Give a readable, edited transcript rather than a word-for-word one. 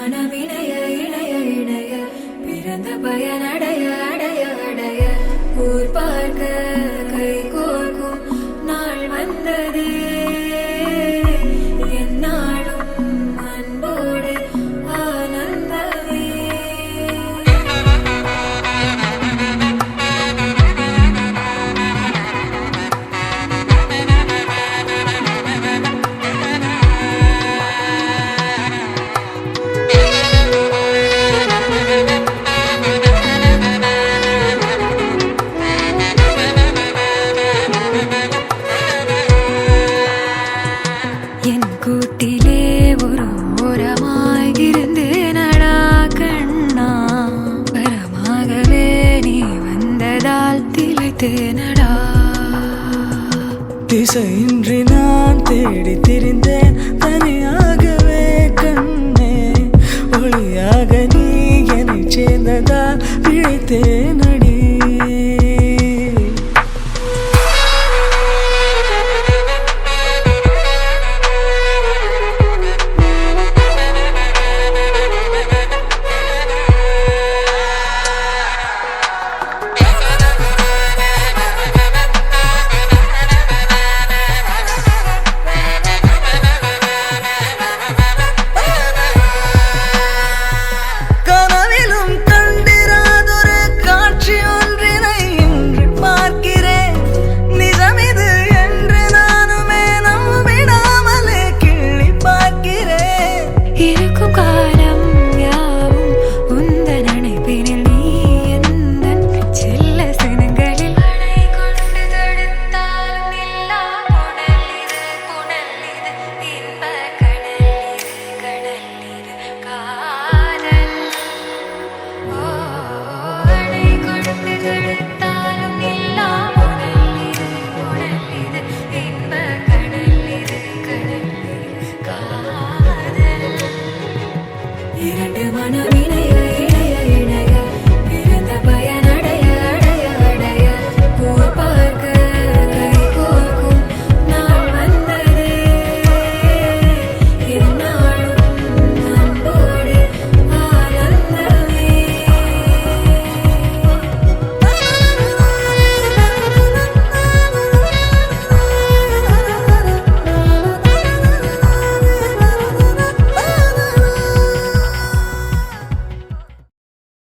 மனவினைய இணைய இணைய பிறந்த பயனடைய அடைய அடைய ஊர் பார்க்க கை கோர்க்கும் நாள் வந்ததே என்னாலும் அன்போடு ஆனந்தமே. என் கூட்டிலே ஒரு ஓரமாய் இருந்தேனடா கண்ணா, வரமாகவே நீ வந்ததால் திளைத்தேனடா. திசையின்றி நான் தேடி திரிந்தேன் தனியாகவே கண்ணே, ஒளியாக நீ என்னை சேர்ந்ததால் பிழைத்தேனடி. இருக்கும் காலம் யாவும் உந்தன் அணைப்பினில் நீ எந்தன் செல்ல சினங்களில் அணை கொண்டு தடுத்தாலும் நில்லா புனல் இது இன்ப கடல் இது காதல். அணை கொண்டு தடுத்தாலும் நில்லா புனல் இது இன்ப கடல் இது காதல். இரண்டு மனமே